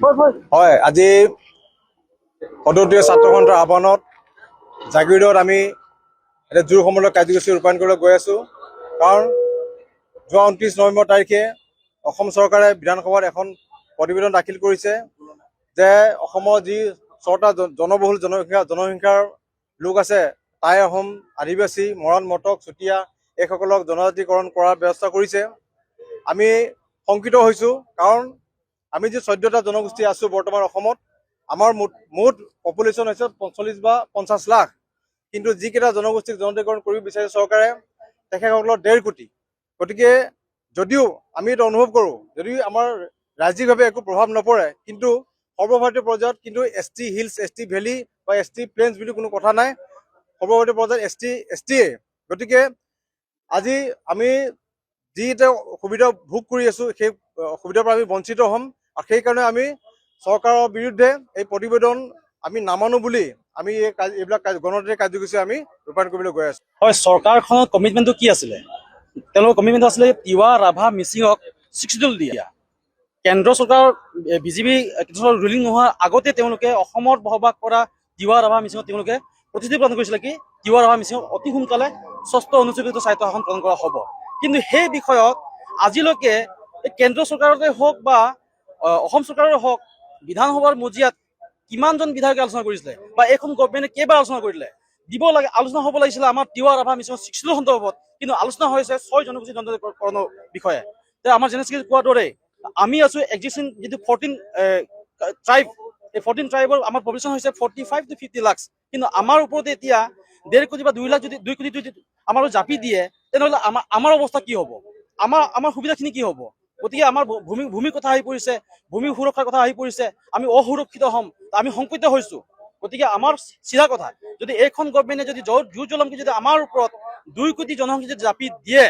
হয়, আজি সদৌতীয় ছাত্ৰ সন্থাৰ আহ্বানত জাগিৰোডত আমি এটা জোৰ সমন্বয় কাৰ্যসূচী ৰূপায়ণ কৰিবলৈ গৈ আছোঁ। কাৰণ যোৱা 29 নৱেম্বৰ তাৰিখে অসম চৰকাৰে বিধানসভাত এখন প্ৰতিবেদন দাখিল কৰিছে যে অসমৰ যি ছটা জনবহুল জনসংখ্যাৰ লোক আছে, টাই আহোম, আদিবাসী, মৰাণ, মটক, চুতীয়া এইসকলক জনজাতিকৰণ কৰাৰ ব্যৱস্থা কৰিছে। আমি শংকিত হৈছোঁ, কাৰণ আমি যি 14টা জনগোষ্ঠী আছোঁ বৰ্তমান অসমত, আমাৰ মুঠ পপুলেশ্যন হৈছে 45 বা 50 লাখ। কিন্তু যিকেইটা জনগোষ্ঠীক জনজাতিকৰণ কৰিব বিচাৰে চৰকাৰে, তেখেতসকলৰ 1.5 কোটি। গতিকে যদিও আমি এটা অনুভৱ কৰোঁ, যদিও আমাৰ ৰাজ্যিকভাৱে একো প্ৰভাৱ নপৰে, কিন্তু সৰ্বভাৰতীয় পৰ্যায়ত কিন্তু ST হিলছ, ST ভেলী বা ST প্লেইনছ বুলি কোনো কথা নাই। সৰ্বভাৰতীয় পৰ্যায়ত ST গতিকে আজি আমি যি এটা সুবিধা ভোগ কৰি আছোঁ, সেই সুবিধাৰ পৰা আমি বঞ্চিত হ'ম। আৰু সেইকাৰণে আমি চৰকাৰৰ বিৰুদ্ধে এই প্ৰতিবেদন আমি নামানো বুলি আমি এইবিলাক গণতান্ত্ৰিক কাৰ্যসূচী আমি ৰূপায়ণ কৰিবলৈ গৈ আছোঁ। হয়, চৰকাৰখনৰ কমিটমেণ্টটো কি আছিলে? তেওঁলোকৰ কমিটমেণ্ট আছিলে তিৱা, ৰাভা, মিচিঙক শিডিউল দিয়া। কেন্দ্ৰ চৰকাৰৰ বিজেপি ৰুলিং নোহোৱাৰ আগতে তেওঁলোকে অসমত বসবাস কৰা তিৱা, ৰাভা, মিচিঙক তেওঁলোকে প্ৰতিশ্ৰুতি প্ৰদান কৰিছিলে কি তিৱা, ৰাভা, মিচিঙক অতি সোনকালে 6ষ্ঠ অনুসূচীত স্বায়ত্তশাসন প্ৰদান কৰা হ'ব। কিন্তু সেই বিষয়ত আজিলৈকে কেন্দ্ৰ চৰকাৰতে হওক বা অসম চৰকাৰৰে হওক, বিধানসভাৰ মজিয়াত কিমানজন বিধায়কে আলোচনা কৰিছিলে বা এইখন গভৰ্ণমেণ্টে কেইবাৰ আলোচনা কৰিলে? দিব লাগে, আলোচনা হ'ব লাগিছিলে আমাৰ তিৱা, ৰাভা, মিচিঙৰ শিডিউল সন্দৰ্ভত, কিন্তু আলোচনা হৈছে 6 জনগোষ্ঠী জনজাতিকৰণৰ বিষয়ে। আমাৰ জেনেৰেল কোৱাৰ দৰে আমি আছো এক্সিষ্টিং যিটো 14 ট্ৰাইব, এই 14 ট্ৰাইবৰ আমাৰ পপুলেশ্যন হৈছে 45 to 50 লাখ। কিন্তু আমাৰ ওপৰতে এতিয়া 1.5 কোটি বা 2 লাখ যদি 2 কোটি যদি আমাৰ জাপি দিয়ে, তেনেহ'লে আমাৰ অৱস্থা কি হ'ব? আমাৰ সুবিধাখিনি কি হ'ব? গতিকে আমাৰ ভূমিৰ কথা আহি পৰিছে, ভূমি সুৰক্ষাৰ কথা আহি পৰিছে, আমি অসুৰক্ষিত হ'ম, আমি সংকিত হৈছোঁ। গতিকে আমাৰ চিধা কথা, যদি এইখন গভৰ্ণমেণ্টে যদি জোৰ জলমকে যদি আমাৰ ওপৰত 2 কোটি জনসংখ্যা যদি জাপি দিয়ে,